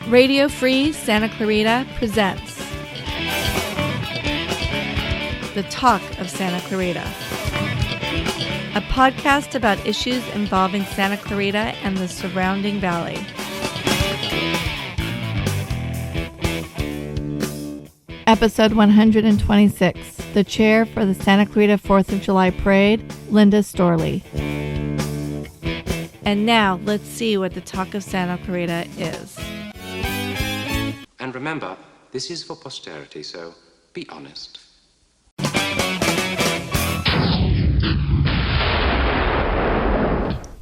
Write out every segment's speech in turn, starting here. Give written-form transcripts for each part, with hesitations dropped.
Radio Free Santa Clarita presents The Talk of Santa Clarita, a podcast about issues involving Santa Clarita and the surrounding valley. Episode 126, the chair for the Santa Clarita 4th of July Parade, Linda Storli. And now, let's see what the Talk of Santa Clarita is. And remember, this is for posterity, so be honest.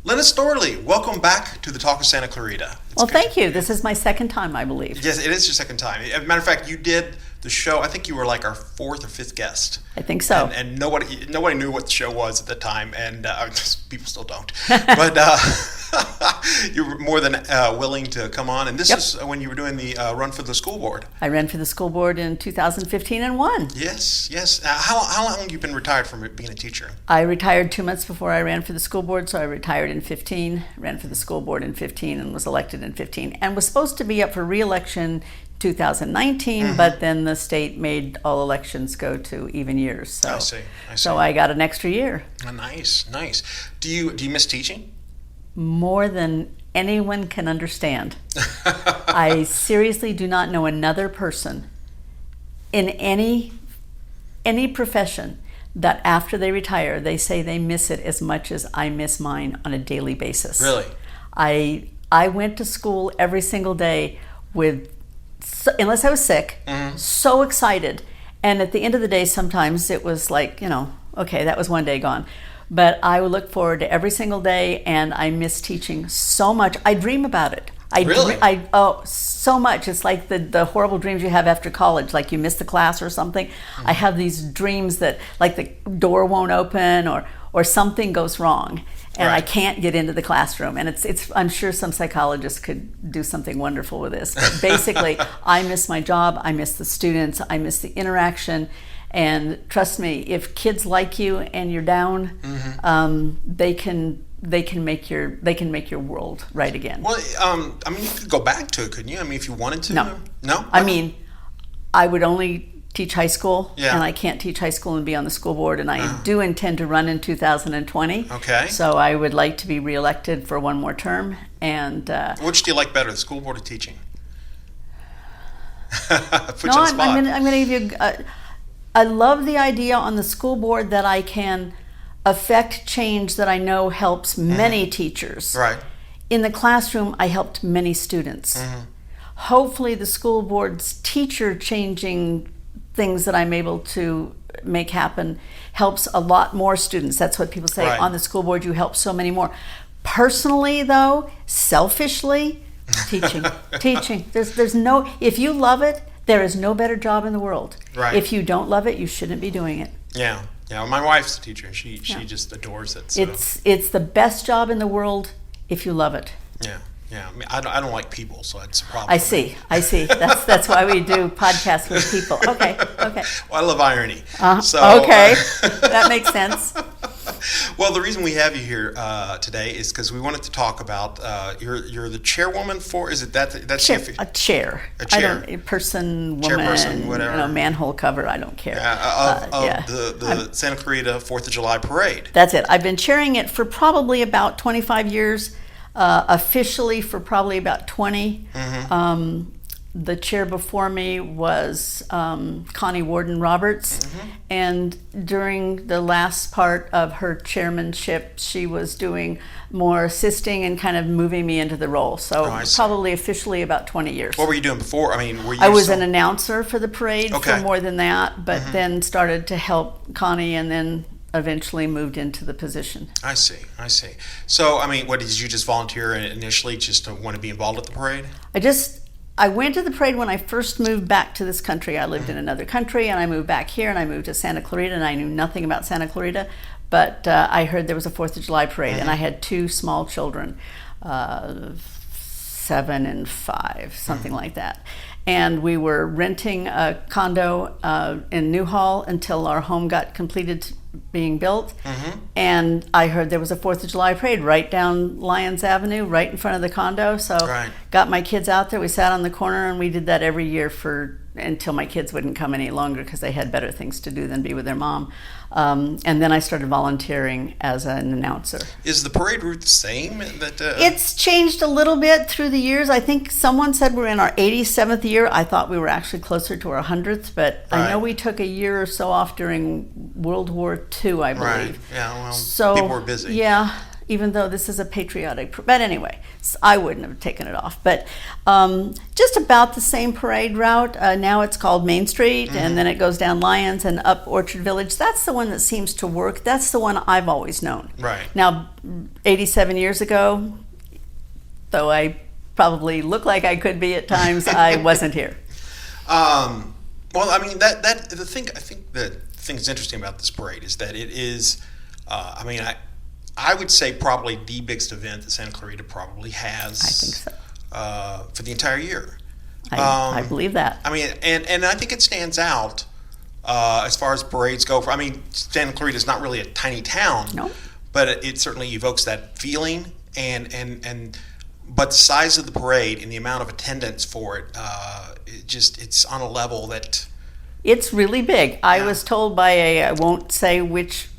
Linda Storli, welcome back to the Talk of Santa Clarita. Well, thank you. This is my second time, I believe. Yes, it is your second time. As a matter of fact, you did the show, I think you were like our fourth or fifth guest. I think so. And nobody knew what the show was at the time, and people still don't. But you were more than willing to come on, and this is when you were doing the run for the school board. I ran for the school board in 2015 and won. Yes. How long have you been retired from being a teacher? I retired 2 months before I ran for the school board, so I retired in 15, ran for the school board in 15, and was elected in 15, and was supposed to be up for re-election 2019, but then the state made all elections go to even years. So, I see. So I got an extra year. Oh, nice. Do you miss teaching? More than anyone can understand. I seriously do not know another person in any profession that after they retire, they say they miss it as much as I miss mine on a daily basis. Really? I went to school every single day unless I was sick, so excited. And at the end of the day, sometimes it was like, okay, that was one day gone. But I would look forward to every single day, and I miss teaching so much. I dream about it. Really? So much. It's like the horrible dreams you have after college, like you miss the class or something. I have these dreams that like the door won't open or something goes wrong, and I can't get into the classroom. And it's I'm sure some psychologists could do something wonderful with this. But basically, I miss my job. I miss the students. I miss the interaction. And trust me, if kids like you and you're down, they can make your world right again. Well, you could go back to it, couldn't you? If you wanted to. No. I would only teach high school, and I can't teach high school and be on the school board. And I do intend to run in 2020. Okay. So I would like to be reelected for one more term. And which do you like better, the school board or teaching? I'm going to give you. I love the idea on the school board that I can affect change that I know helps many teachers. Right. In the classroom, I helped many students. Hopefully the school board's teacher changing things that I'm able to make happen helps a lot more students. That's what people say. On the school board, you help so many more. Personally, though, selfishly, teaching. There's no, if you love it, there is no better job in the world. Right. If you don't love it, you shouldn't be doing it. Yeah. My wife's a teacher, and she just adores it. So. It's the best job in the world if you love it. Yeah. I don't like people, so it's a problem. I see. That's why we do podcasts with people. Okay. Well, I love irony. Okay, that makes sense. Well, the reason we have you here today is because we wanted to talk about you're the chairwoman for, is it that's a chair? Person, woman, chairperson, whatever. Manhole cover. I don't care. The Santa Clarita 4th of July Parade. That's it. I've been chairing it for probably about 25 years. Officially for probably about 20. The chair before me was Connie Warden Roberts, and during the last part of her chairmanship, she was doing more assisting and kind of moving me into the role. So probably officially about 20 years. What were you doing before? I was an announcer for the parade for more than that, but then started to help Connie, and then eventually moved into the position. I see. So, what did you just volunteer initially, just to want to be involved at the parade? I went to the parade when I first moved back to this country. I lived in another country, and I moved back here, and I moved to Santa Clarita, and I knew nothing about Santa Clarita, but I heard there was a 4th of July parade, and I had 2 small children, 7 and 5, something like that. And we were renting a condo in Newhall until our home got completed being built. And I heard there was a 4th of July parade right down Lyons Avenue, right in front of the condo. So got my kids out there. We sat on the corner and we did that every year until my kids wouldn't come any longer because they had better things to do than be with their mom. And then I started volunteering as an announcer. Is the parade route the same? It's changed a little bit through the years. I think someone said we're in our 87th year. I thought we were actually closer to our 100th, but I know we took a year or so off during World War II, I believe. Right. Yeah, well, people were busy. Yeah, even though this is a patriotic, but anyway, I wouldn't have taken it off. But just about the same parade route. Now it's called Main Street, and then it goes down Lyons and up Orchard Village. That's the one that seems to work. That's the one I've always known. Right. Now, 87 years ago, though I probably look like I could be at times, I wasn't here. Well, I mean, I think the thing that's interesting about this parade is that it is, I would say probably the biggest event that Santa Clarita probably has. I think so. For the entire year. I believe that. I mean, and I think it stands out as far as parades go. Santa Clarita is not really a tiny town, no, but it certainly evokes that feeling. But the size of the parade and the amount of attendance for it, it's on a level that it's really big. I was told by I won't say which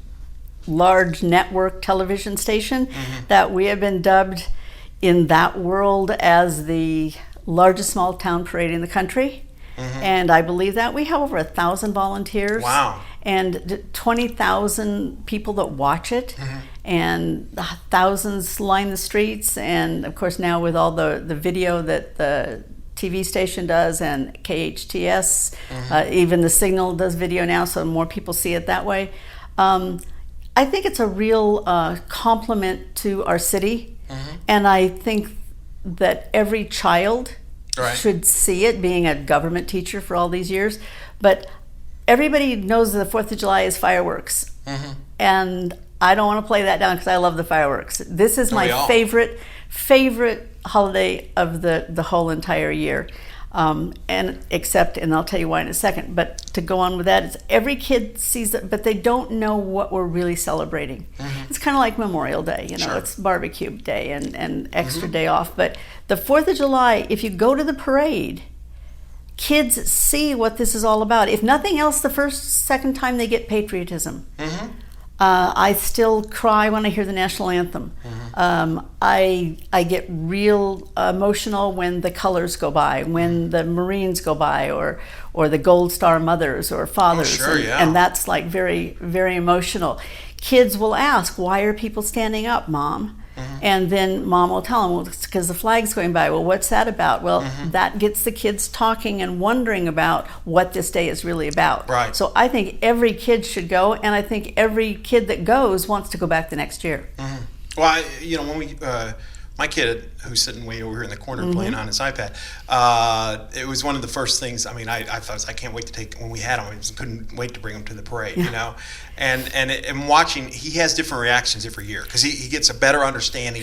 large network television station that we have been dubbed in that world as the largest small town parade in the country. And I believe that we have over 1,000 volunteers. Wow. And 20,000 people that watch it, and thousands line the streets, and of course now with all the video that the TV station does and KHTS, even the Signal does video now, so more people see it that way. I think it's a real compliment to our city, and I think that every child should see it, being a government teacher for all these years. But everybody knows the 4th of July is fireworks, and I don't want to play that down because I love the fireworks. This is my favorite holiday of the whole entire year. And I'll tell you why in a second, but to go on with that, it's every kid sees it, but they don't know what we're really celebrating. It's kind of like Memorial Day, it's barbecue day and extra day off. But the 4th of July, if you go to the parade, kids see what this is all about. If nothing else, the second time they get patriotism. I still cry when I hear the national anthem. I get real emotional when the colors go by, when the Marines go by, or the Gold Star mothers or fathers. And that's like very, very emotional. Kids will ask, why are people standing up, Mom? And then Mom will tell them, well, it's because the flag's going by. Well, what's that about? Well, that gets the kids talking and wondering about what this day is really about. Right. So I think every kid should go, and I think every kid that goes wants to go back the next year. Well, when my kid, who's sitting way over here in the corner playing on his iPad, it was one of the first things. I mean, I thought, I can't wait to when we had him. I just couldn't wait to bring him to the parade, And watching, he has different reactions every year because he gets a better understanding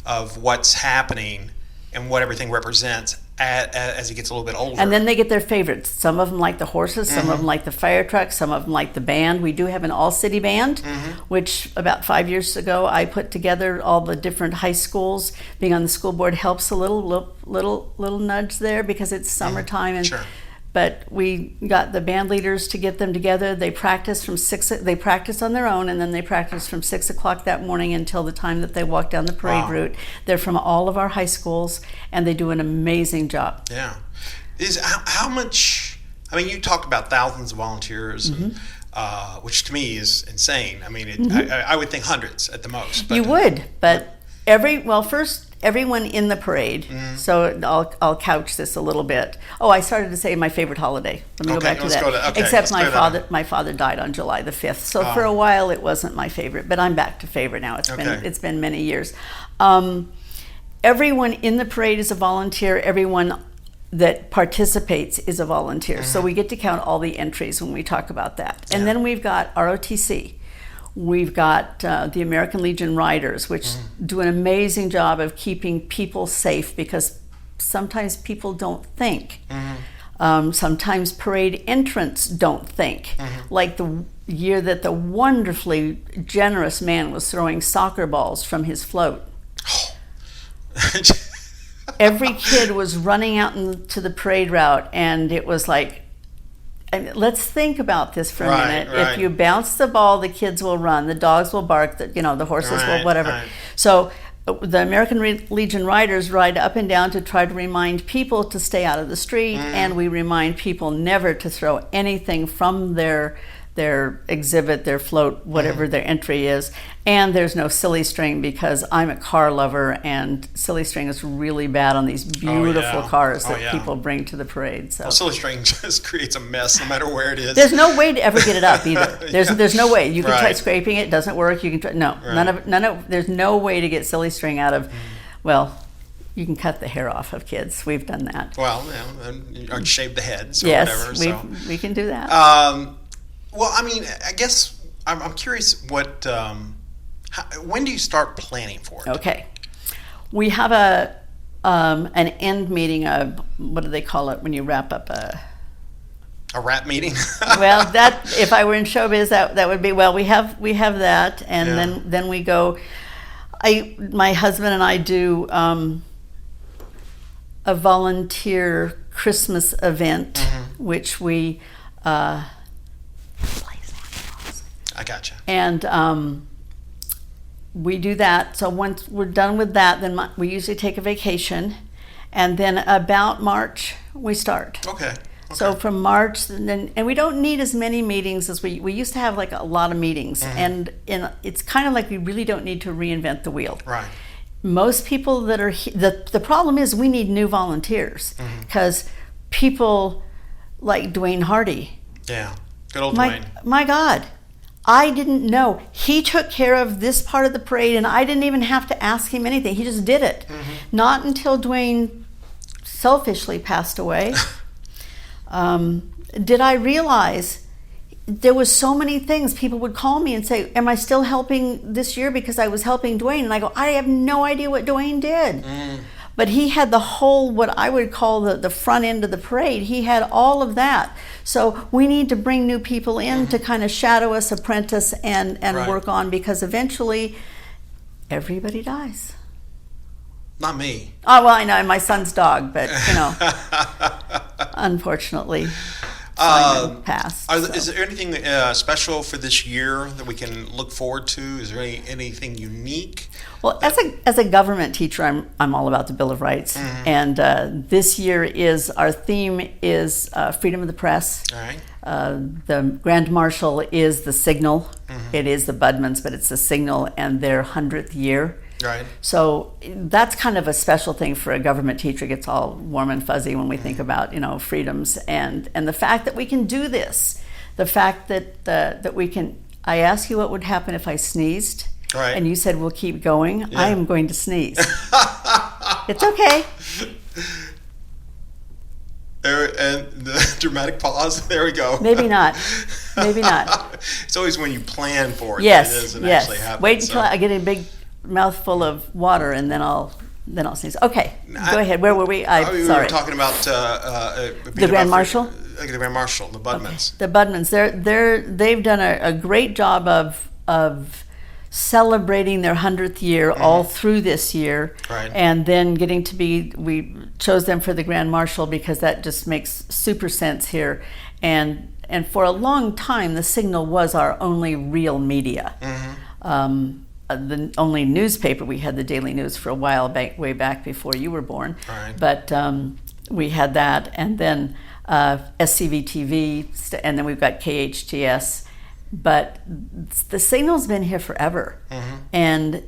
of what's happening and what everything represents as he gets a little bit older. And then they get their favorites. Some of them like the horses, some of them like the fire trucks, some of them like the band. We do have an all-city band, which about 5 years ago I put together all the different high schools. Being on the school board helps a little nudge there because it's summertime. And but we got the band leaders to get them together. They practice They practice on their own, and then they practice from 6 o'clock that morning until the time that they walk down the parade route. They're from all of our high schools, and they do an amazing job. Yeah. How much? I mean, you talked about thousands of volunteers, which to me is insane. I mean, I would think hundreds at the most. But, you would, but everyone in the parade. So I'll couch this a little bit. Oh, I started to say my favorite holiday. Let me go back to that. Except my father died on July the 5th. So for a while it wasn't my favorite, but I'm back to favorite now. It's been many years. Everyone in the parade is a volunteer. Everyone that participates is a volunteer. So we get to count all the entries when we talk about that. And then we've got ROTC. We've got the American Legion Riders, which do an amazing job of keeping people safe because sometimes people don't think. Sometimes parade entrants don't think. Like year that the wonderfully generous man was throwing soccer balls from his float. Every kid was running out into the parade route, and it was like, let's think about this for a minute. Right. If you bounce the ball, the kids will run, the dogs will bark, the horses will whatever. Right. So the American Legion Riders ride up and down to try to remind people to stay out of the street, and we remind people never to throw anything from their exhibit, their float, whatever their entry is. And there's no silly string, because I'm a car lover, and silly string is really bad on these beautiful cars that people bring to the parade. So silly string just creates a mess no matter where it is. There's no way to ever get it up either. There's no way. You can try scraping it, doesn't work. You can try, none of there's no way to get silly string out of, well, you can cut the hair off of kids. We've done that. Well, or shave the heads or yes, whatever. We can do that. Well, I mean, I guess I'm curious what, when do you start planning for it? Okay. We have an end meeting of, what do they call it when you wrap up a rap meeting? Well, that, if I were in showbiz, that would be, well, we have that, and then we go, my husband and I do a volunteer Christmas event, which we I gotcha. And we do that. So once we're done with that, then we usually take a vacation, and then about March we start. Okay. So from March, and we don't need as many meetings as we used to have, like a lot of meetings, and it's kind of like we really don't need to reinvent the wheel. Right. Most people that are the problem is we need new volunteers, because people like Dwayne Hardy. Yeah. Good old Dwayne. My God. I didn't know. He took care of this part of the parade, and I didn't even have to ask him anything. He just did it. Not until Dwayne selfishly passed away did I realize there was so many things. People would call me and say, am I still helping this year because I was helping Dwayne? And I go, I have no idea what Dwayne did. But he had the whole, what I would call the front end of the parade. He had all of that. So we need to bring new people in to kind of shadow us, apprentice, and work on, because eventually everybody dies. Not me. Oh, well, I know, my son's dog, but, unfortunately, Simon passed. Is there anything special for this year that we can look forward to? Is there anything unique? Well, as a government teacher, I'm all about the Bill of Rights, and this year our theme is freedom of the press. All right. The Grand Marshal is the Signal. It is the Budmans, but it's the Signal and their 100th year. Right. So that's kind of a special thing for a government teacher. It gets all warm and fuzzy when we think about freedoms and the fact that we can do this. The fact that we can. I asked you what would happen if I sneezed. Right. And you said we'll keep going. Yeah. I am going to sneeze. It's okay. There, and the dramatic pause. There we go. Maybe not. Maybe not. It's always when you plan for it Yes. that it doesn't Yes. actually happen. Wait until I get a big mouthful of water, and then I'll sneeze. Okay. Go ahead. Where were we? We Sorry. were talking about The Grand Marshal. The Grand Marshal, the Budmans. Okay. The Budmans. They've done a great job of celebrating their 100th year all through this year, Right. and then we chose them for the Grand Marshal because that just makes super sense here, and for a long time the Signal was our only real media. The only newspaper. We had the Daily News for a while way back before you were born. Right. But we had that, and then SCV TV, and then we've got KHTS. But the Signal's been here forever, and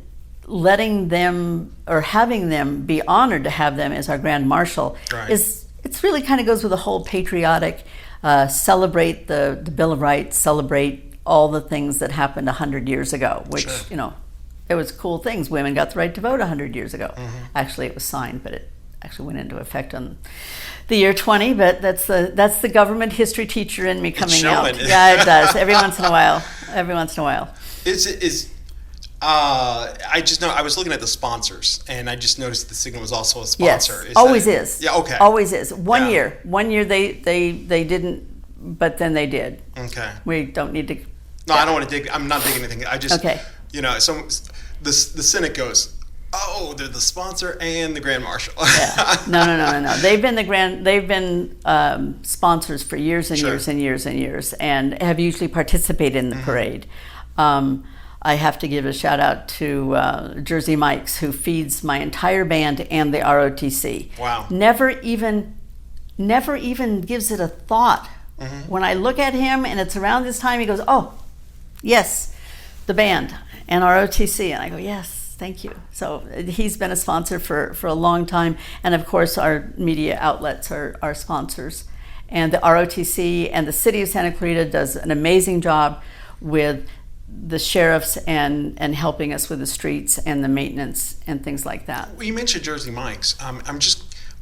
letting them or having them be honored to have them as our Grand Marshal it's really kind of goes with the whole patriotic celebrate the Bill of Rights, celebrate all the things that happened 100 years ago, which there was cool things. Women got the right to vote 100 years ago. Actually, it was signed, but it actually went into effect on the year 20. But that's the government history teacher in me coming out. Yeah, it does. Every once in a while. I just know I was looking at the sponsors, and I just noticed the Signal was also a sponsor. Yes, always is. Yeah, okay. Always is. One year they didn't, but then they did. Okay. We don't need to No, I don't want to dig. I'm not digging anything. I just, Okay. the Senate goes, oh, they're the sponsor and the Grand Marshal. Yeah. No. They've been sponsors for years and Sure. years and years and years, and have usually participated in the parade. I have to give a shout out to Jersey Mike's, who feeds my entire band and the ROTC. Wow. Never even gives it a thought. When I look at him and it's around this time, he goes, "Oh, yes, the band and ROTC," and I go, "Yes, thank you." So he's been a sponsor for a long time, and of course our media outlets are sponsors, and the ROTC and the city of Santa Clarita does an amazing job with the sheriffs and helping us with the streets and the maintenance and things like that. Well, you mentioned Jersey Mike's.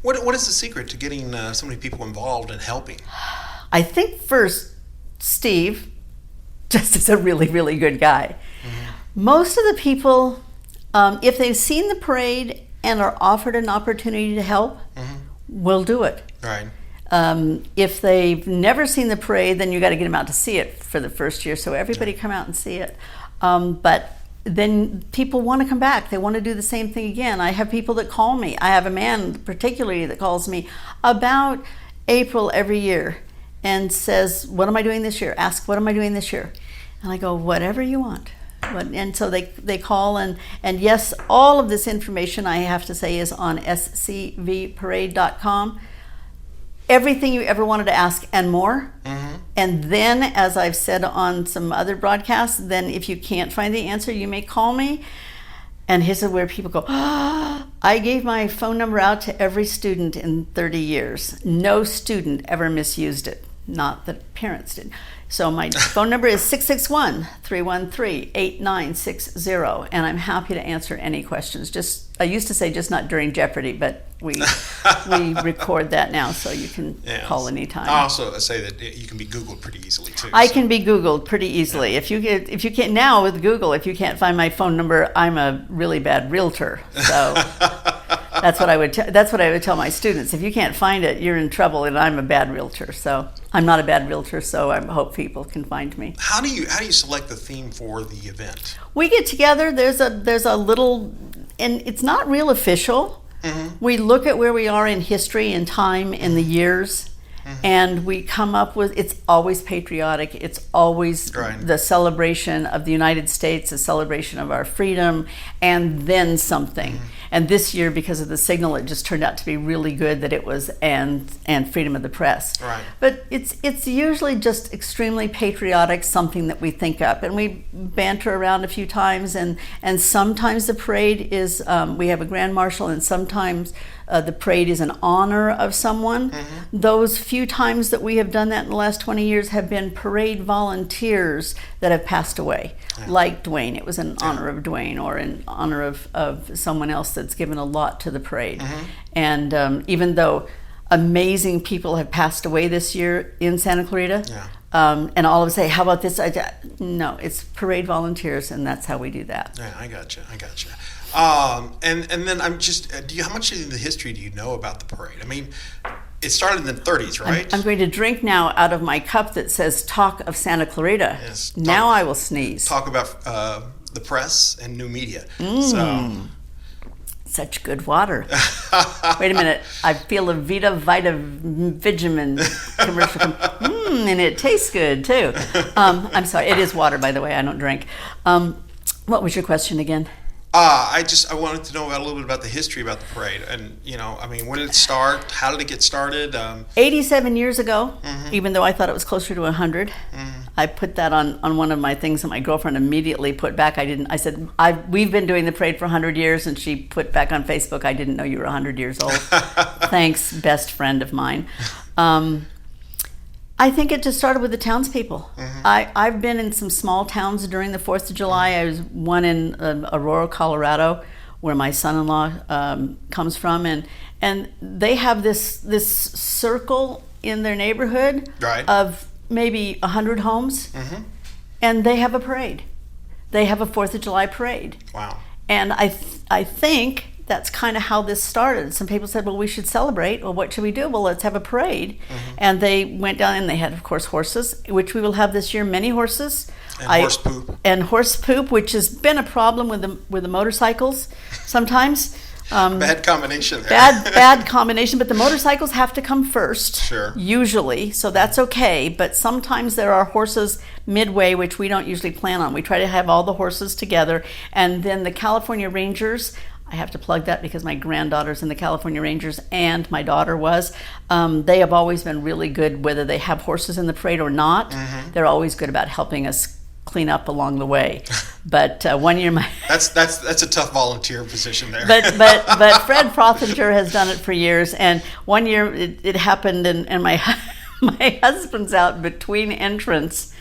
What is the secret to getting so many people involved and helping? I think first, Steve just is a really, really good guy. Most of the people, if they've seen the parade and are offered an opportunity to help, will do it. Right. If they've never seen the parade, then you got to get them out to see it for the first year. So everybody come out and see it. But then people want to come back. They want to do the same thing again. I have people that call me. I have a man particularly that calls me about April every year and says, "What am I doing this year?" Ask, "What am I doing this year?" And I go, "Whatever you want." And so they call, and yes, all of this information, I have to say, is on scvparade.com. Everything you ever wanted to ask and more. And then, as I've said on some other broadcasts, then if you can't find the answer, you may call me. And here's where people go, I gave my phone number out to every student in 30 years. No student ever misused it. Not that parents did. So my phone number is 661-313-8960, and I'm happy to answer any questions. I used to say just not during Jeopardy, but we record that now, so you can call anytime. I also say that you can be Googled pretty easily too. I can be Googled pretty easily. Yeah. If you can't now with Google, if you can't find my phone number, I'm a really bad realtor. So that's what I would tell my students. If you can't find it, you're in trouble, and I'm a bad realtor. So I'm not a bad realtor, so I hope people can find me. How do you select the theme for the event? We get together. There's a little, and it's not real official. We look at where we are in history and time and the years, and we come up with, it's always patriotic. It's always the celebration of the United States, a celebration of our freedom, and then something. And this year, because of the signal, it just turned out to be really good that it was and freedom of the press. Right. But it's usually just extremely patriotic, something that we think up, and we banter around a few times. And sometimes the parade is we have a grand marshal, and sometimes the parade is in honor of someone. Those few times that we have done that in the last 20 years have been parade volunteers that have passed away, like Dwayne. It was in honor of Dwayne, or in honor of someone else that's given a lot to the parade. And even though amazing people have passed away this year in Santa Clarita, and all of us say, "How about this?" No, it's parade volunteers, and that's how we do that. Yeah, I gotcha. And then I'm just, how much of the history do you know about the parade? I mean, it started in the 30s, right? I'm going to drink now out of my cup that says "Talk of Santa Clarita." Yes. Now I will sneeze. Talk about the press and new media. So. Such good water. Wait a minute. I feel a Vita Vitamin commercial. And it tastes good too. I'm sorry. It is water, by the way. I don't drink. What was your question again? I wanted to know a little bit about the history about the parade, and when did it start? How did it get started? 87 years ago, even though I thought it was closer to 100. I put that on one of my things, and my girlfriend immediately put back. I said, we've been doing the parade for 100 years, and she put back on Facebook, "I didn't know you were 100 years old." Thanks, best friend of mine. I think it just started with the townspeople. I've been in some small towns during the 4th of July. I was one in Aurora, Colorado, where my son-in-law comes from, and they have this circle in their neighborhood of maybe 100 homes, and they have a parade. They have a 4th of July parade. Wow. And I think that's kind of how this started. Some people said, well, we should celebrate. Well, what should we do? Well, let's have a parade. And they went down, and they had, of course, horses, which we will have this year, many horses. And horse poop. And horse poop, which has been a problem with the motorcycles sometimes. Bad combination there. Bad combination, but the motorcycles have to come first, Sure. usually, so that's okay. But sometimes there are horses midway, which we don't usually plan on. We try to have all the horses together, and then the California Rangers, I have to plug that because my granddaughter's in the California Rangers and my daughter was. They have always been really good, whether they have horses in the parade or not. They're always good about helping us clean up along the way. But one year that's a tough volunteer position there. but Fred Frothinger has done it for years, and one year it happened, and my husband's out between entrance,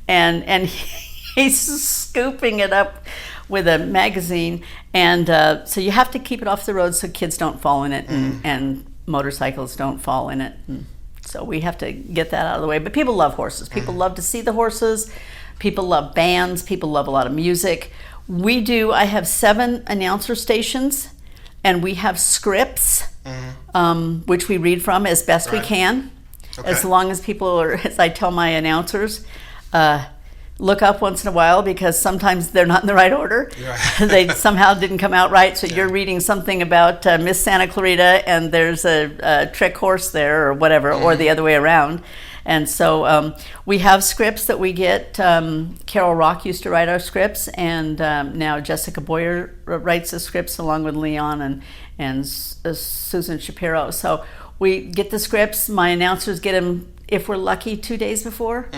and he's scooping it up with a magazine, and so you have to keep it off the road so kids don't fall in it, and motorcycles don't fall in it, and so we have to get that out of the way. But people love horses. People love to see the horses. People love bands. People love a lot of music. I have 7 announcer stations, and we have scripts, which we read from as best we can. Okay. As long as people are, as I tell my announcers, look up once in a while because sometimes they're not in the right order. Right. They somehow didn't come out right. So you're reading something about Miss Santa Clarita, and there's a trick horse there or whatever, or the other way around. And so we have scripts that we get. Carol Rock used to write our scripts, and now Jessica Boyer writes the scripts along with Leon and Susan Shapiro. So we get the scripts. My announcers get them, if we're lucky, 2 days before.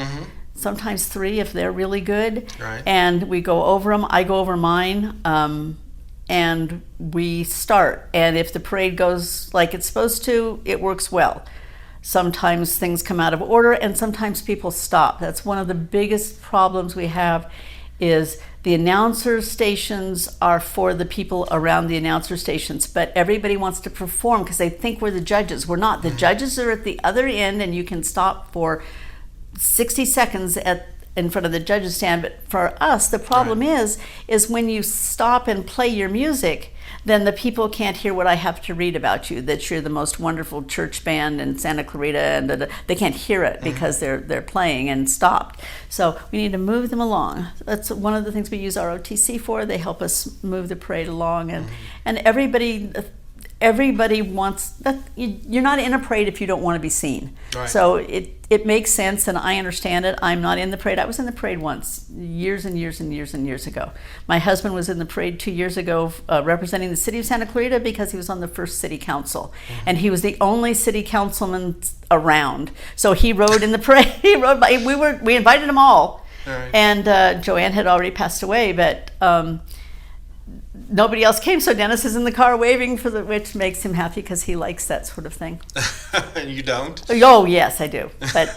Sometimes 3 if they're really good. Right. And we go over them. I go over mine. And we start. And if the parade goes like it's supposed to, it works well. Sometimes things come out of order, and sometimes people stop. That's one of the biggest problems we have, is the announcer stations are for the people around the announcer stations, but everybody wants to perform because they think we're the judges. We're not. The judges are at the other end, and you can stop for 60 seconds in front of the judges stand. But for us, the problem is when you stop and play your music, then the people can't hear what I have to read about you, that you're the most wonderful church band in Santa Clarita, and they can't hear it because they're playing and stopped. So we need to move them along. That's one of the things we use ROTC for. They help us move the parade along, and everybody wants that. You're not in a parade if you don't want to be seen. Right. So it makes sense, and I understand it. I'm not in the parade. I was in the parade once, years and years and years and years ago. My husband was in the parade 2 years ago, representing the city of Santa Clarita because he was on the first city council, and he was the only city councilman around. So he rode in the parade. He rode by. We invited them all. Right. And Joanne had already passed away, but. Nobody else came, so Dennis is in the car waving which makes him happy because he likes that sort of thing. And you don't? Oh, yes, I do. But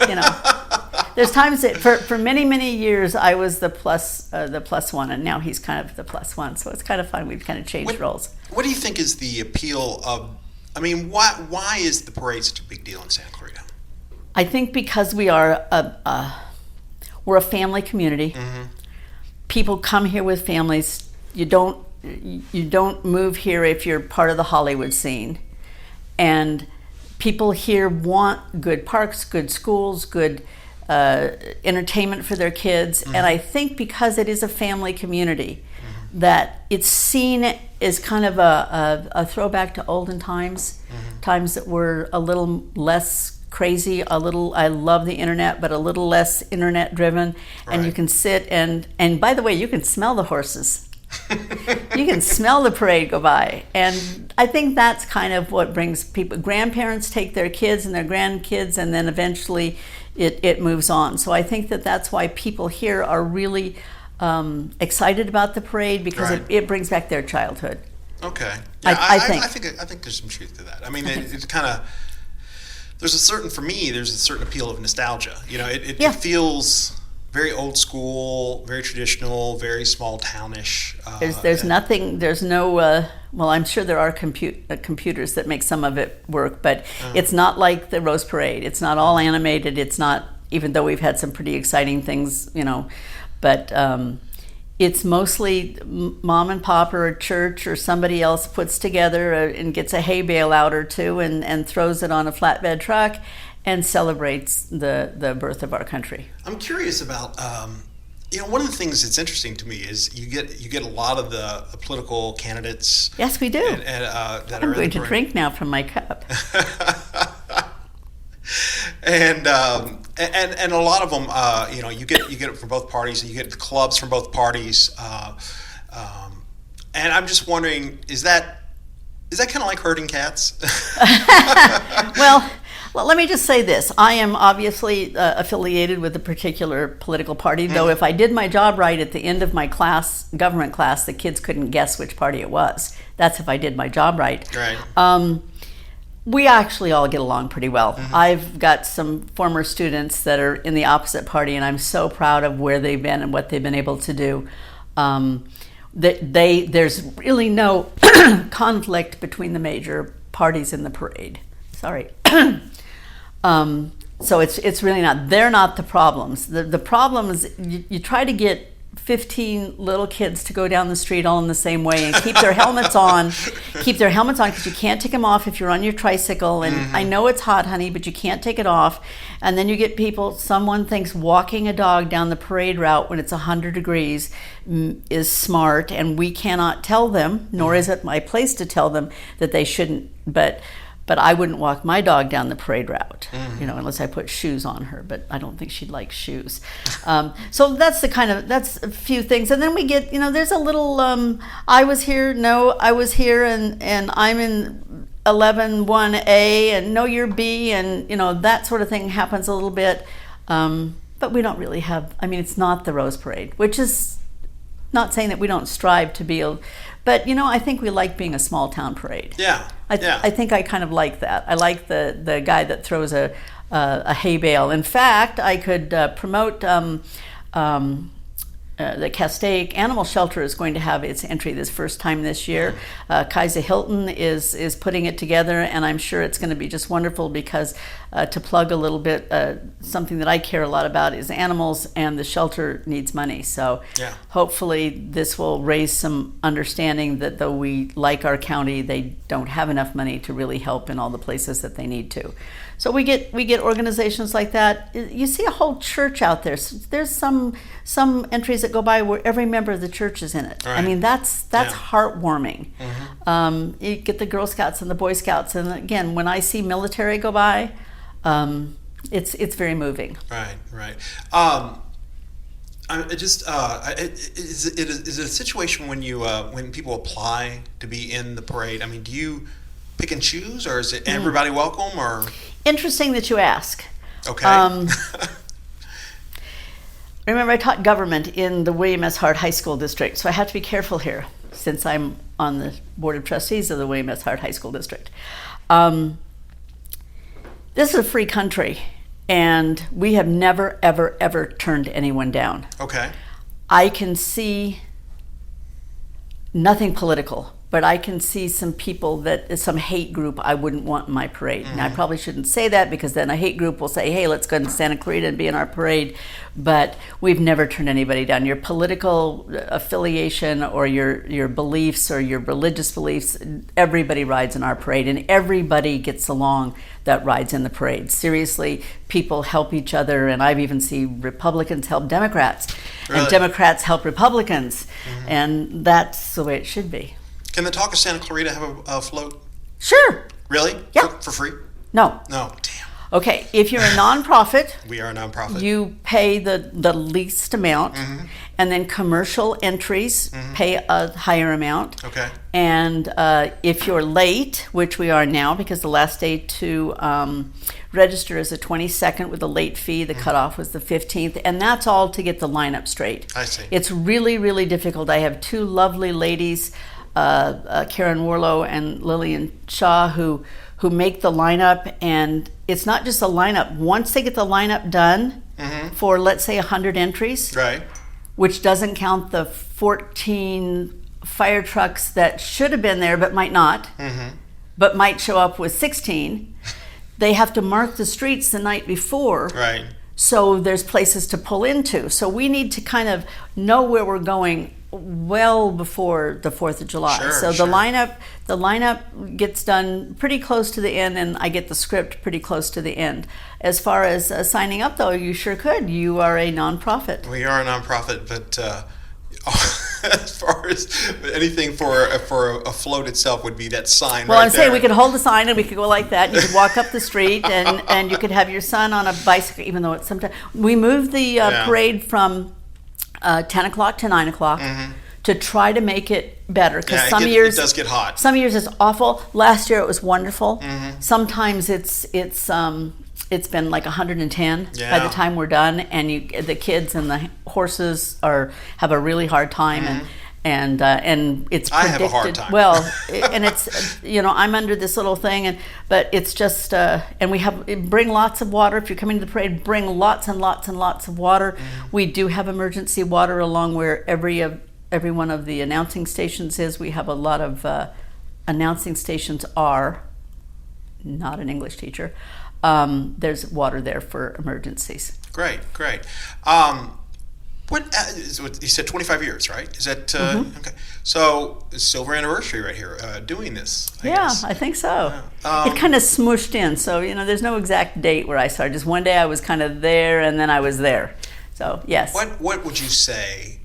there's times that for many, many years I was the plus one, and now he's kind of the plus one. So it's kind of fun. We've kind of changed roles. What do you think is the appeal of? I mean, why is the parade such a big deal in Santa Clarita? I think because we're a family community. People come here with families. You don't move here if you're part of the Hollywood scene. And people here want good parks, good schools, good entertainment for their kids. And I think because it is a family community, that it's seen as kind of a throwback to olden times, times that were a little less crazy, I love the internet, but a little less internet driven. And you can sit and by the way, you can smell the horses. You can smell the parade go by, and I think that's kind of what brings people. Grandparents take their kids and their grandkids, and then eventually it moves on. So I think that's why people here are really excited about the parade, because it brings back their childhood. Okay, yeah, I think there's some truth to that. I mean, it's kind of there's a certain appeal of nostalgia. It feels very old school, very traditional, very small townish. There's no. Well, I'm sure there are computers that make some of it work, but it's not like the Rose Parade. It's not all animated. It's not, even though we've had some pretty exciting things, but it's mostly mom and pop or a church or somebody else puts together and gets a hay bale out or two and throws it on a flatbed truck and celebrates the birth of our country. I'm curious about, one of the things that's interesting to me is you get a lot of the political candidates. Yes, we do. That I'm going to drink now from my cup. And a lot of them, you get it from both parties, and you get the clubs from both parties. And I'm just wondering, is that kind of like herding cats? Well, let me just say this. I am obviously affiliated with a particular political party, though if I did my job right at the end of my government class, the kids couldn't guess which party it was. That's if I did my job right. Right. We actually all get along pretty well. I've got some former students that are in the opposite party, and I'm so proud of where they've been and what they've been able to do. There's really no conflict between the major parties in the parade. Sorry. So it's really not. They're not the problems. The problem is you try to get 15 little kids to go down the street all in the same way and keep their helmets on. Keep their helmets on because you can't take them off if you're on your tricycle. And I know it's hot, honey, but you can't take it off. And then you get someone thinks walking a dog down the parade route when it's 100 degrees is smart, and we cannot tell them, nor is it my place to tell them that they shouldn't. But I wouldn't walk my dog down the parade route, unless I put shoes on her. But I don't think she'd like shoes. So that's a few things. And then we get, there's a little, I was here, and I'm in 11-1A, and no, you're B, and, that sort of thing happens a little bit. But we don't really have, it's not the Rose Parade, which is not saying that we don't strive to be but I think we like being a small town parade. Yeah. I think I kind of like that. I like the guy that throws a hay bale. In fact, I could promote the Castaic Animal Shelter is going to have its entry this first time this year. Kaiser Hilton is putting it together, and I'm sure it's going to be just wonderful because to plug a little bit, something that I care a lot about is animals, and the shelter needs money. So hopefully this will raise some understanding that though we like our county, they don't have enough money to really help in all the places that they need to. So we get organizations like that. You see a whole church out there. There's some entries that go by where every member of the church is in it. Right. That's heartwarming. You get the Girl Scouts and the Boy Scouts, and again, when I see military go by, it's very moving. Right. Is it a situation when people apply to be in the parade? Do you pick and choose, or is it everybody welcome? Or interesting that you ask. Okay. Remember, I taught government in the William S. Hart High School District, so I have to be careful here since I'm on the Board of Trustees of the William S. Hart High School District. This is a free country, and we have never, ever, ever turned anyone down. Okay. I can see nothing political, but I can see some people some hate group I wouldn't want in my parade. Now, I probably shouldn't say that because then a hate group will say, hey, let's go to Santa Clarita and be in our parade. But we've never turned anybody down. Your political affiliation or your beliefs or your religious beliefs, everybody rides in our parade, and everybody gets along that rides in the parade. Seriously, people help each other, and I've even seen Republicans help Democrats, and Democrats help Republicans, and that's the way it should be. Can the Talk of Santa Clarita have a float? Sure. Really? Yeah. For free? No. No. Damn. Okay, if you're a nonprofit, we are a nonprofit. You pay the least amount, and then commercial entries pay a higher amount. Okay. And if you're late, which we are now, because the last day to register is the 22nd with a late fee. The cutoff was the 15th, and that's all to get the lineup straight. I see. It's really, really difficult. I have two lovely ladies, Karen Warlow and Lillian Shaw, who make the lineup, and it's not just a lineup. Once they get the lineup done for, let's say, 100 entries, right, which doesn't count the 14 fire trucks that should have been there but might not, but might show up with 16, they have to mark the streets the night before. Right. So there's places to pull into. So we need to kind of know where we're going well before the 4th of July. Sure, the lineup gets done pretty close to the end, and I get the script pretty close to the end. As far as signing up, though, you sure could. You are a nonprofit. We are a nonprofit, but as far as anything for a float itself would be that sign. Well, right I'm saying there. we could hold the sign and we could go like that. You could walk up the street and you could have your son on a bicycle, even though it's sometimes. We moved the parade from 10 o'clock to 9 o'clock to try to make it better. Because it does get hot. Some years it's awful. Last year it was wonderful. Sometimes it's been like 110 by the time we're done, and the kids and the horses have a really hard time, and it's predicted. I have a hard time. Well, and it's I'm under this little thing, but it's just and we bring lots of water. If you're coming to the parade, bring lots and lots and lots of water. We do have emergency water along where every one of the announcing stations is. We have a lot of announcing stations are. Not an English teacher. There's water there for emergencies. Great. What you said? 25 years, right? Is that okay? So silver anniversary right here, doing this. I guess. I think so. Yeah. It kind of smooshed in, so there's no exact date where I started. Just one day I was kind of there, and then I was there. So yes. What would you say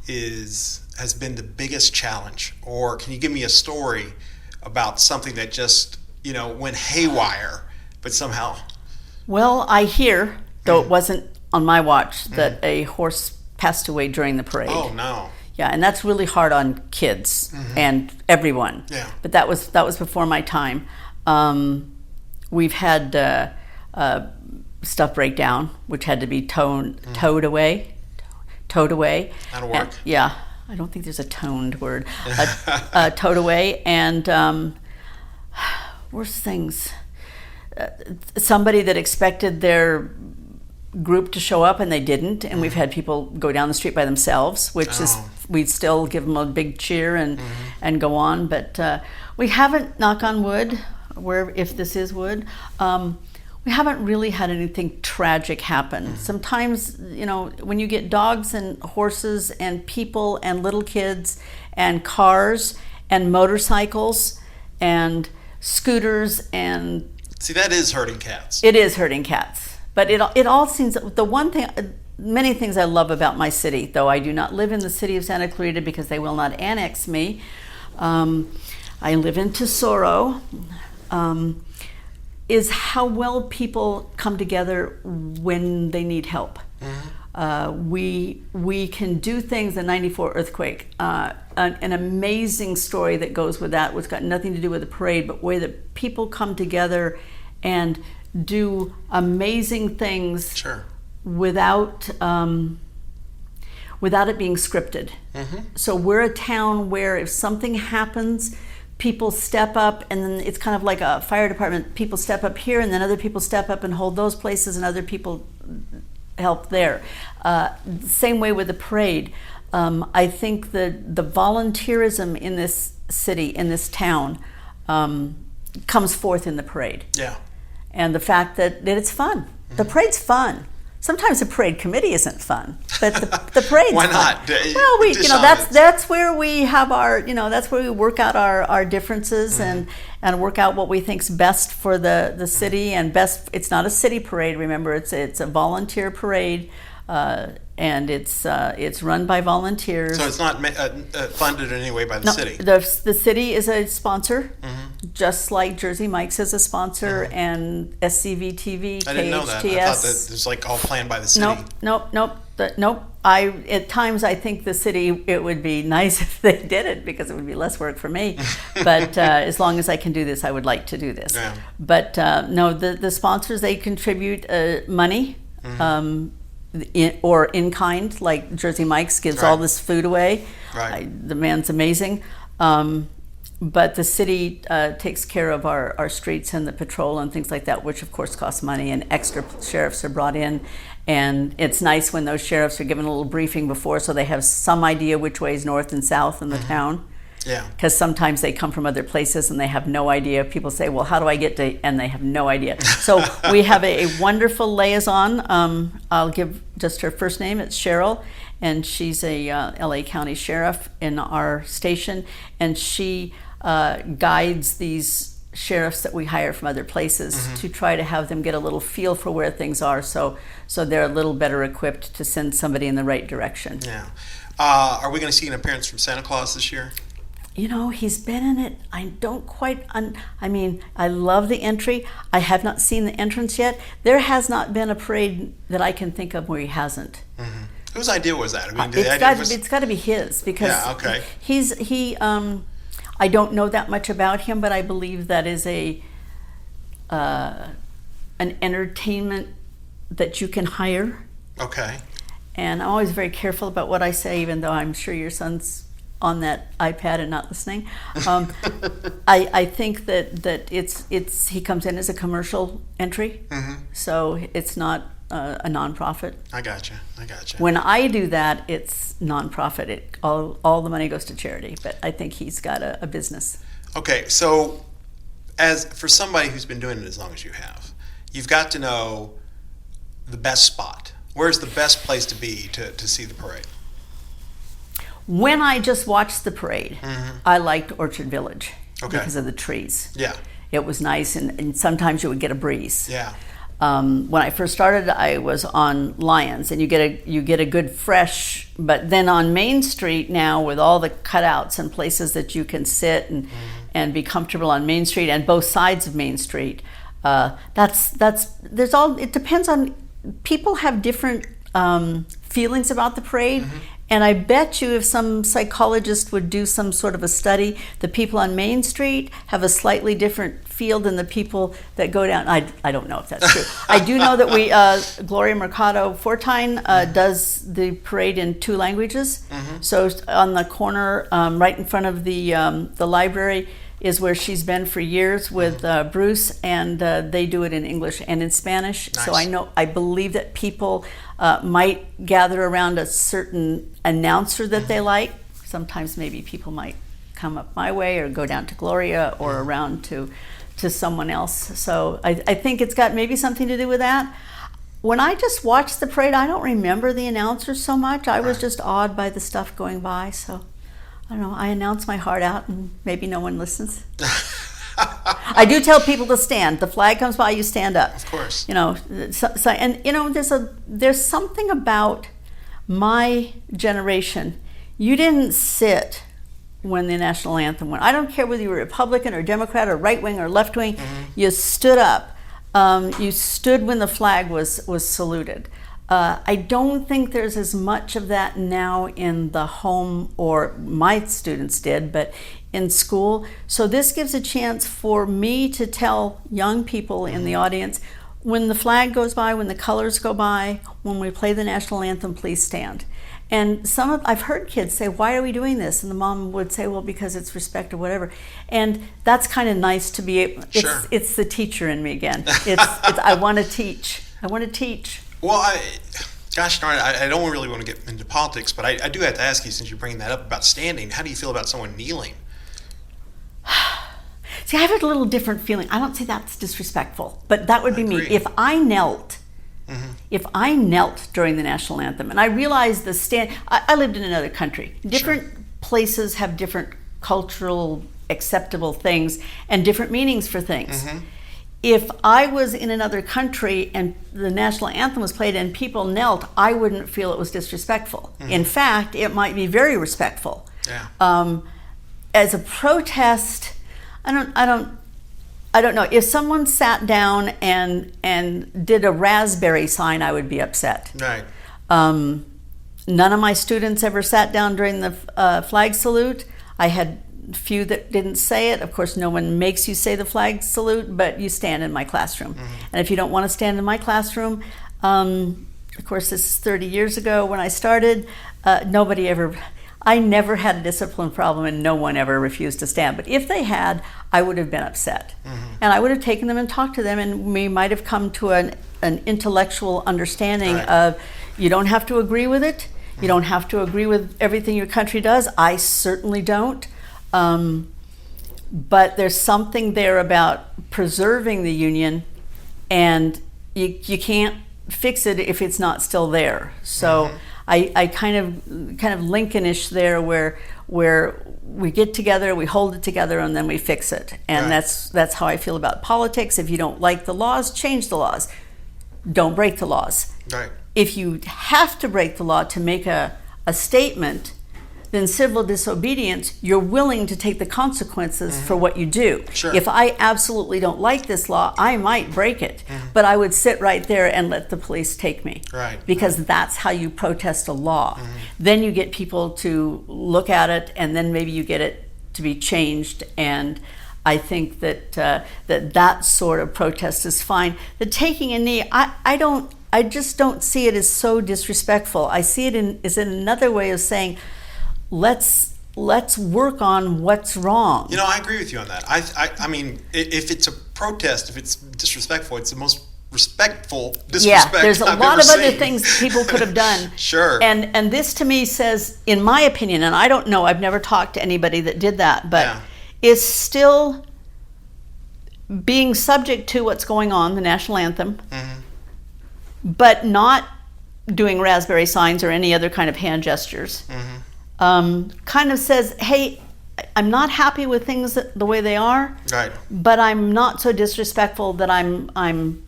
has been the biggest challenge, or can you give me a story about something that just went haywire, but somehow? Well, I hear, though it wasn't on my watch, that a horse passed away during the parade. Oh no! Yeah, and that's really hard on kids and everyone. Yeah. But that was before my time. We've had stuff break down, which had to be towed away. That'll work. Yeah, I don't think there's a toned word. Towed away, and worst things. Somebody that expected their group to show up and they didn't, and we've had people go down the street by themselves, which is we still give them a big cheer and go on, but we haven't, knock on wood, if this is wood, we haven't really had anything tragic happen. Sometimes when you get dogs and horses and people and little kids and cars and motorcycles and scooters and see, that is hurting cats. It is hurting cats. But it all seems, the one thing, many things I love about my city, though I do not live in the city of Santa Clarita because they will not annex me. I live in Tesoro, is how well people come together when they need help. We can do things, the 94 earthquake, an amazing story that goes with that, which got nothing to do with the parade, but way that people come together and do amazing things without it being scripted. So we're a town where if something happens, people step up, and then it's kind of like a fire department. People step up here, and then other people step up and hold those places, and other people help there. Same way with the parade. I think the volunteerism in this city, in this town, comes forth in the parade. Yeah. And the fact that it's fun. The parade's fun. Sometimes the parade committee isn't fun, but the parade's Why fun. not? Well, that's where we have our, that's where we work out our differences and work out what we think's best for the city and best. It's not a city parade. Remember, it's a volunteer parade, and it's run by volunteers. So it's not funded in any way by the city. The city is a sponsor, just like Jersey Mike's is a sponsor, and SCV TV, I didn't know that. I thought that it was like all planned by the city. Nope. At times I think the city, it would be nice if they did it because it would be less work for me. But as long as I can do this, I would like to do this. Yeah. But no, the sponsors, they contribute money. In kind, like Jersey Mike's gives all this food away. Right. The man's amazing. But the city takes care of our streets and the patrol and things like that, which of course costs money, and extra sheriffs are brought in. And it's nice when those sheriffs are given a little briefing before, so they have some idea which way is north and south in the town. Yeah. Because sometimes they come from other places and they have no idea. People say, well, how do I get to, and they have no idea. So we have a wonderful liaison. I'll give just her first name. It's Cheryl, and she's a LA County Sheriff in our station, and she guides these sheriffs that we hire from other places to try to have them get a little feel for where things are, so they're a little better equipped to send somebody in the right direction. Yeah. Are we going to see an appearance from Santa Claus this year? You know, he's been in it. I don't quite, I mean, I love the entry. I have not seen the entrance yet. There has not been a parade that I can think of where he hasn't. Mm-hmm. Whose idea was that? I mean, it's got to be his, because yeah, okay. he I don't know that much about him, but I believe that is an entertainment that you can hire. Okay. And I'm always very careful about what I say, even though I'm sure your son's on that iPad and not listening. I think that it's he comes in as a commercial entry, so it's not a nonprofit. I gotcha. When I do that, it's nonprofit. All the money goes to charity, but I think he's got a business. Okay, so as for somebody who's been doing it as long as you have, you've got to know the best spot. Where's the best place to be to see the parade? When I just watched the parade, I liked Orchard Village because of the trees. Yeah. It was nice, and sometimes you would get a breeze. Yeah. When I first started, I was on Lyons, and you get a good fresh. But then on Main Street now, with all the cutouts and places that you can sit and be comfortable on Main Street and both sides of Main Street, it depends on, people have different feelings about the parade. And I bet you if some psychologist would do some sort of a study, the people on Main Street have a slightly different feel than the people that go down. I don't know if that's true. I do know that Gloria Mercado Fortine does the parade in 2 languages. So on the corner, right in front of the library, is where she's been for years with Bruce, and they do it in English and in Spanish. Nice. So I believe that people might gather around a certain announcer that they like. Sometimes maybe people might come up my way or go down to Gloria or around to someone else. So I think it's got maybe something to do with that. When I just watched the parade, I don't remember the announcers so much. I was just awed by the stuff going by, so I don't know, I announce my heart out and maybe no one listens. I do tell people to stand. The flag comes by, you stand up. Of course. You know, and you know, there's something about my generation. You didn't sit when the national anthem went. I don't care whether you were Republican or Democrat or right wing or left wing. You stood up. You stood when the flag was saluted. I don't think there's as much of that now in the home, or my students did, but in school. So this gives a chance for me to tell young people in the audience, when the flag goes by, when the colors go by, when we play the national anthem, please stand. And I've heard kids say, why are we doing this? And the mom would say, well, because it's respect or whatever. And that's kind of nice to be able, Sure. It's the teacher in me again. It's I want to teach. Well, gosh darn it, I don't really want to get into politics, but I do have to ask you, since you're bringing that up about standing, how do you feel about someone kneeling? See, I have a little different feeling. I don't say that's disrespectful, but that would be me. agree. If I knelt during the national anthem, and I realized I lived in another country. Different places have different cultural acceptable things and different meanings for things. If I was in another country and the national anthem was played and people knelt, I wouldn't feel it was disrespectful. In fact, it might be very respectful. Yeah. As a protest, I don't know. If someone sat down and did a raspberry sign, I would be upset. Right. None of my students ever sat down during the flag salute. I had few that didn't say it. Of course, no one makes you say the flag salute, but you stand in my classroom. And if you don't want to stand in my classroom, of course, this is 30 years ago when I started, I never had a discipline problem and no one ever refused to stand. But if they had, I would have been upset. And I would have taken them and talked to them, and we might have come to an intellectual understanding of, you don't have to agree with it. You don't have to agree with everything your country does. I certainly don't. But there's something there about preserving the union, and you can't fix it if it's not still there. So I kind of Lincoln-ish there, where we get together, we hold it together, and then we fix it. And that's how I feel about politics. If you don't like the laws, change the laws. Don't break the laws. Right. If you have to break the law to make a statement, then civil disobedience, you're willing to take the consequences for what you do. Sure. If I absolutely don't like this law, I might break it, but I would sit right there and let the police take me. Right. Because that's how you protest a law. Then you get people to look at it, and then maybe you get it to be changed. And I think that that sort of protest is fine. The taking a knee, I just don't see it as so disrespectful. I see it as another way of saying, let's work on what's wrong. You know, I agree with you on that. I mean, if it's a protest, if it's disrespectful, it's the most respectful disrespect. Yeah, there's a I've lot ever of other seen. things people could have done. Sure. And this to me says, in my opinion, and I don't know, I've never talked to anybody that did that, but is still being subject to what's going on, the national anthem, but not doing raspberry signs or any other kind of hand gestures. Kind of says, hey, I'm not happy with things the way they are, Right. but I'm not so disrespectful that I'm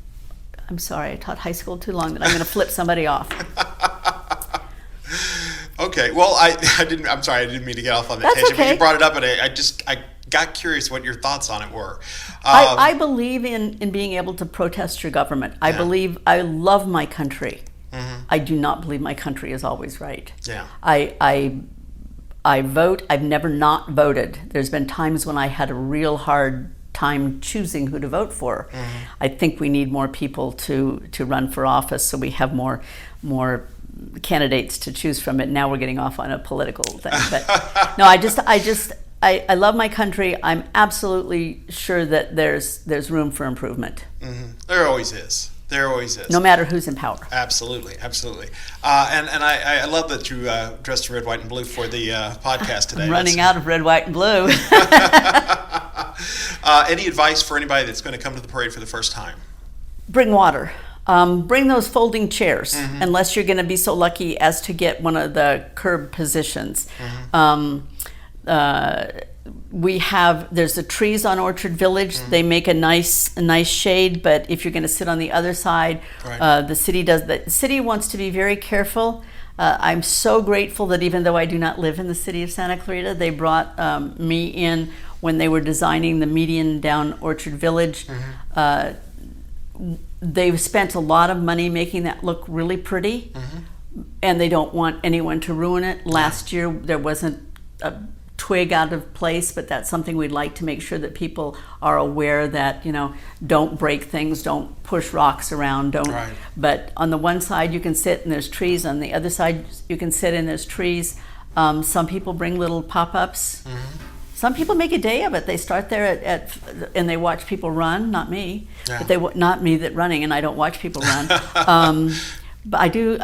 sorry, I taught high school too long, that I'm going to flip somebody off. Okay. Well, I'm sorry, I didn't mean to get off on that That's tangent, but okay. you brought it up, and I got curious what your thoughts on it were. I believe in being able to protest your government. I love my country. I do not believe my country is always right. Yeah. I vote. I've never not voted. There's been times when I had a real hard time choosing who to vote for. I think we need more people to run for office, so we have more candidates to choose from. It now we're getting off on a political thing, but no, I love my country. I'm absolutely sure that there's room for improvement. There always is. There always is. No matter who's in power. Absolutely, absolutely. And I love that you dressed in red, white, and blue for the podcast today. I'm running out of red, white, and blue. Any advice for anybody that's going to come to the parade for the first time? Bring water. Bring those folding chairs, unless you're going to be so lucky as to get one of the curb positions. There's the trees on Orchard Village. They make a nice shade, but if you're going to sit on the other side, the city wants to be very careful. I'm so grateful that even though I do not live in the city of Santa Clarita, they brought me in when they were designing the median down Orchard Village. They've spent a lot of money making that look really pretty, and they don't want anyone to ruin it. Last year there wasn't a twig out of place, but that's something we'd like to make sure that people are aware that, don't break things, don't push rocks around, Right. But on the one side you can sit and there's trees, on the other side you can sit and there's trees. Some people bring little pop-ups. Some people make a day of it. They start there and they watch people run. Not me, but not me that running, and I don't watch people run. But I do.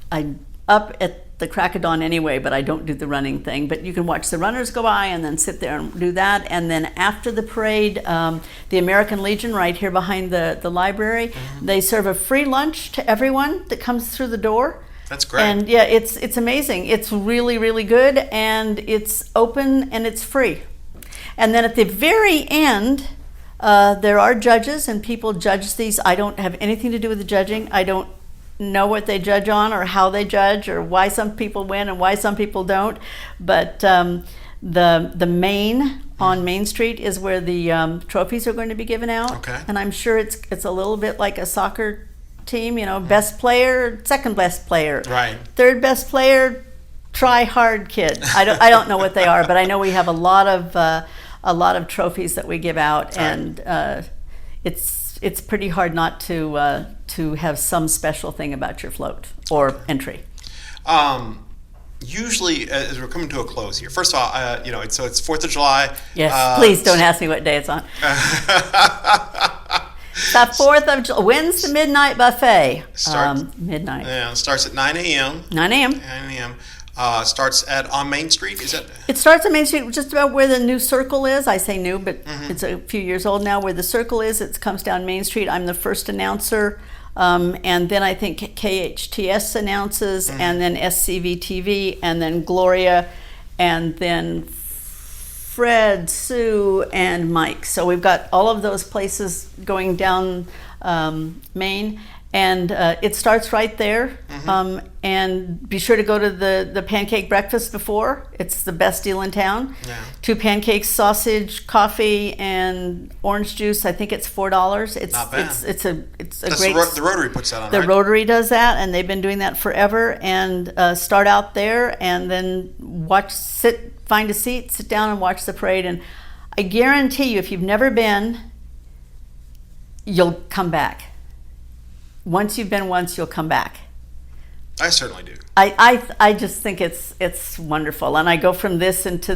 I'm up at the crack of dawn anyway, but I don't do the running thing. But you can watch the runners go by and then sit there and do that. And then after the parade, the American Legion right here behind the library, they serve a free lunch to everyone that comes through the door. That's great. And yeah, it's amazing. It's really, really good, and it's open and it's free. And then at the very end, there are judges, and people judge these. I don't have anything to do with the judging. I don't know what they judge on or how they judge or why some people win and why some people don't. But the main on Main Street is where the trophies are going to be given out. Okay. And I'm sure it's a little bit like a soccer team, best player, second best player, Right. third best player, try hard kid. I don't know what they are, but I know we have a lot of trophies that we give out, and it's pretty hard not to have some special thing about your float or entry. Usually, as we're coming to a close here, first of all, it's 4th of July. Yes, please don't ask me what day it's on. The 4th of July. When's the midnight buffet? Midnight. Yeah, it starts at 9 a.m. 9 a.m. 9 a.m. Starts on Main Street. Is that? It starts on Main Street, just about where the new Circle is. I say new, but it's a few years old now. Where the Circle is, it comes down Main Street. I'm the first announcer, and then I think KHTS announces, and then SCV TV, and then Gloria, and then Fred, Sue, and Mike. So we've got all of those places going down Main. And it starts right there. And be sure to go to the pancake breakfast before. It's the best deal in town. Yeah. 2 pancakes, sausage, coffee, and orange juice. I think it's $4. It's not bad. It's a That's great. The Rotary puts that on. The right? Rotary does that, and they've been doing that forever. And start out there, and then find a seat, sit down, and watch the parade. And I guarantee you, if you've never been, you'll come back. Once you've been once, you'll come back. I certainly do. I just think it's wonderful, and I go from this into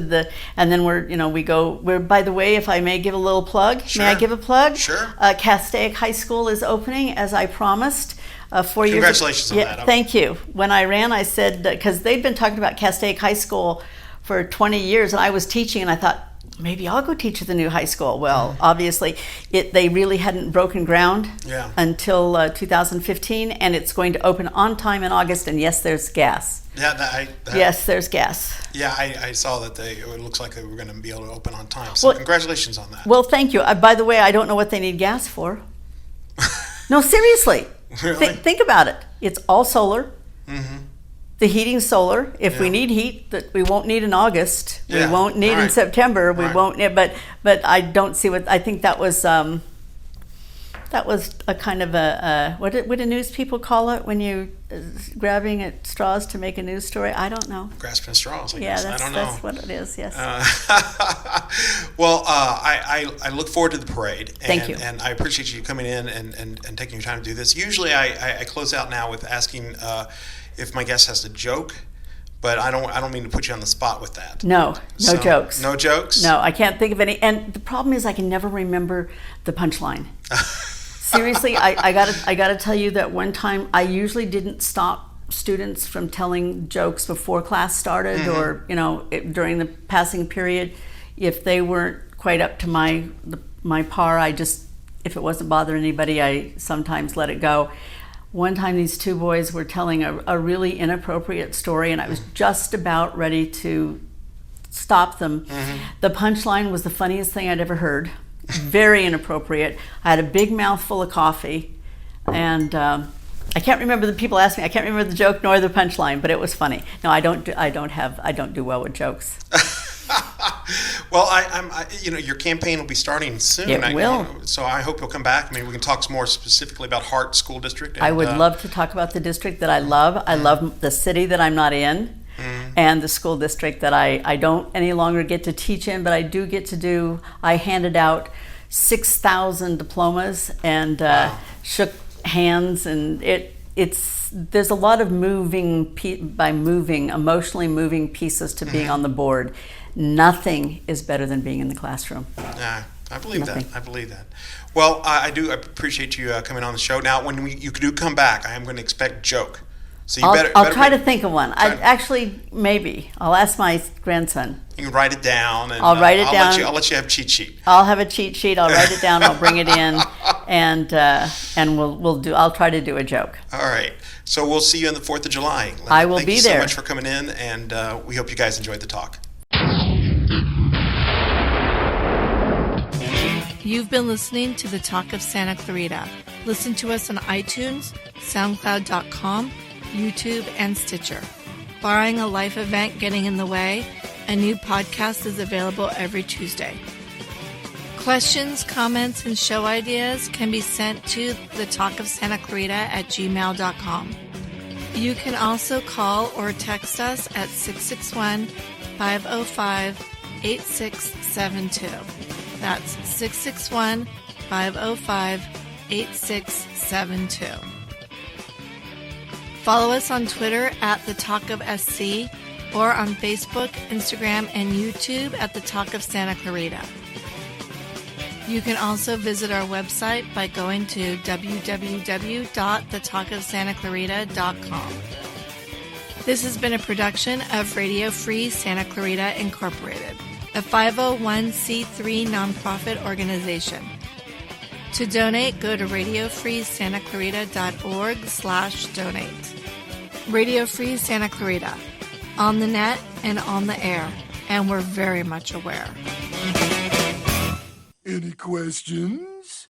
and then we're by the way, if I may give a little plug, Sure. May I give a plug? Sure. Castaic High School is opening, as I promised. 4 years. Congratulations on that. Thank you. When I ran, I said, because they'd been talking about Castaic High School for 20 years, and I was teaching, and I thought, maybe I'll go teach at the new high school. Well, obviously, they really hadn't broken ground until 2015, and it's going to open on time in August. And yes, there's gas. Yeah, yes, there's gas. Yeah, I saw that it looks like they were going to be able to open on time. So congratulations on that. Well, thank you. By the way, I don't know what they need gas for. No, seriously. Really? Think about it. It's all solar. The heating's solar. If we need heat that we won't need in August, we won't need in September. We won't need, but I don't see what I think that was a kind of a what do news people call it when you grabbing at straws to make a news story? I don't know. Grasping at straws. I guess. That's, I don't know. that's what it is. Yes. Well, I look forward to the parade. Thank you. And I appreciate you coming in and taking your time to do this. Usually, I close out now with asking if my guest has a joke, but I don't mean to put you on the spot with that. No jokes. No jokes? No, I can't think of any. And the problem is I can never remember the punchline. Seriously, I gotta tell you that one time I usually didn't stop students from telling jokes before class started or during the passing period. If they weren't quite up to my par, if it wasn't bothering anybody, I sometimes let it go. One time these 2 boys were telling a really inappropriate story, and I was just about ready to stop them. The punchline was the funniest thing I'd ever heard. Very inappropriate. I had a big mouthful of coffee, and I can't remember the people asked me. I can't remember the joke nor the punchline, but it was funny. No, I don't do well with jokes. Well, your campaign will be starting soon. It will. So I hope you'll come back. Maybe we can talk some more specifically about Hart School District. And, I would love to talk about the district that I love. I love the city that I'm not in, and the school district that I don't any longer get to teach in, but I do get to do. I handed out 6,000 diplomas and shook hands, and there's a lot of emotionally moving pieces to being on the board. Nothing is better than being in the classroom. Yeah, I believe that. I believe that. Well, I appreciate you coming on the show. Now, when you do come back, I am going to expect joke. So I'll try to think of one. Maybe I'll ask my grandson. You can write it down. And, I'll write it down. I'll let you have a cheat sheet. I'll have a cheat sheet. I'll write it down. I'll bring it in, and we'll do. I'll try to do a joke. All right. So we'll see you on the 4th of July. I will be there. Thank you so much for coming in, and we hope you guys enjoyed the talk. You've been listening to The Talk of Santa Clarita. Listen to us on iTunes, SoundCloud.com, YouTube, and Stitcher. Barring a life event getting in the way, a new podcast is available every Tuesday. Questions, comments, and show ideas can be sent to thetalkofsantaclarita@gmail.com. You can also call or text us at 661-505-8672. That's 661-505-8672. Follow us on Twitter at The Talk of SC or on Facebook, Instagram, and YouTube at The Talk of Santa Clarita. You can also visit our website by going to www.thetalkofsantaclarita.com. This has been a production of Radio Free Santa Clarita Incorporated, a 501c3 nonprofit organization. To donate, go to radiofreesantaclarita.org/donate. Radio Free Santa Clarita, on the net and on the air, and we're very much aware. Any questions?